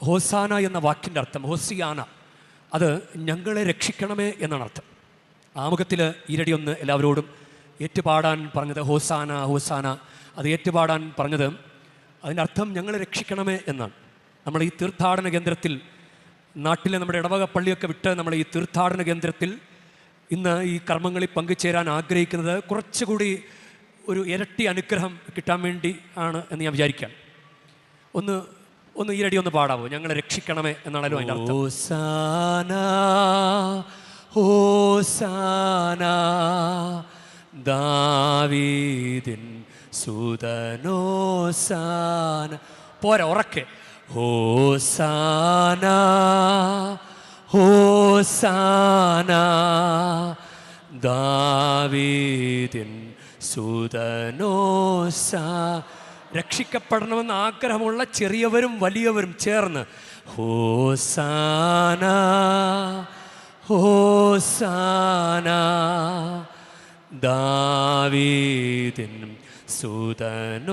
ഹോസാന എന്ന വാക്കിൻ്റെ അർത്ഥം ഹോസിയാന, അത് ഞങ്ങളെ രക്ഷിക്കണമേ എന്നാണ് അർത്ഥം. ആമുഖത്തിൽ ഈരടി ഒന്ന് എല്ലാവരോടും ഏറ്റുപാടാൻ പറഞ്ഞത് ഹോസാന ഹോസാന, അത് ഏറ്റുപാടാൻ പറഞ്ഞത് അതിൻ്റെ അർത്ഥം ഞങ്ങളെ രക്ഷിക്കണമേ എന്നാണ്. നമ്മൾ ഈ തീർത്ഥാടന കേന്ദ്രത്തിൽ, നാട്ടിലെ നമ്മുടെ ഇടവക പള്ളിയൊക്കെ വിട്ട് നമ്മൾ ഈ തീർത്ഥാടന കേന്ദ്രത്തിൽ ഇന്ന് ഈ കർമ്മങ്ങളിൽ പങ്കുചേരാൻ ആഗ്രഹിക്കുന്നത് കുറച്ചുകൂടി ഒരു ഇരട്ടി അനുഗ്രഹം കിട്ടാൻ വേണ്ടി ആണ് എന്ന് ഞാൻ വിചാരിക്കാം. ഒന്ന് ഈരടി ഒന്ന് പാടാവോ? ഞങ്ങളെ രക്ഷിക്കണമേ എന്നാണല്ലോ അതിൻ്റെ അർത്ഥം. ഹോസാന ഹോസാന ദാവീദിൻ സുതനോസാന. പോരാ, ഉറക്കെ. ഹോസാന ഹോസാന ദാവീദിൻ സുതനോസാ. രക്ഷിക്കപ്പെടണമെന്ന് ആഗ്രഹമുള്ള ചെറിയവരും വലിയവരും ചേർന്ന് ഹോസാന ഹോസാന ദാവീദിൻ സുതനോസാന.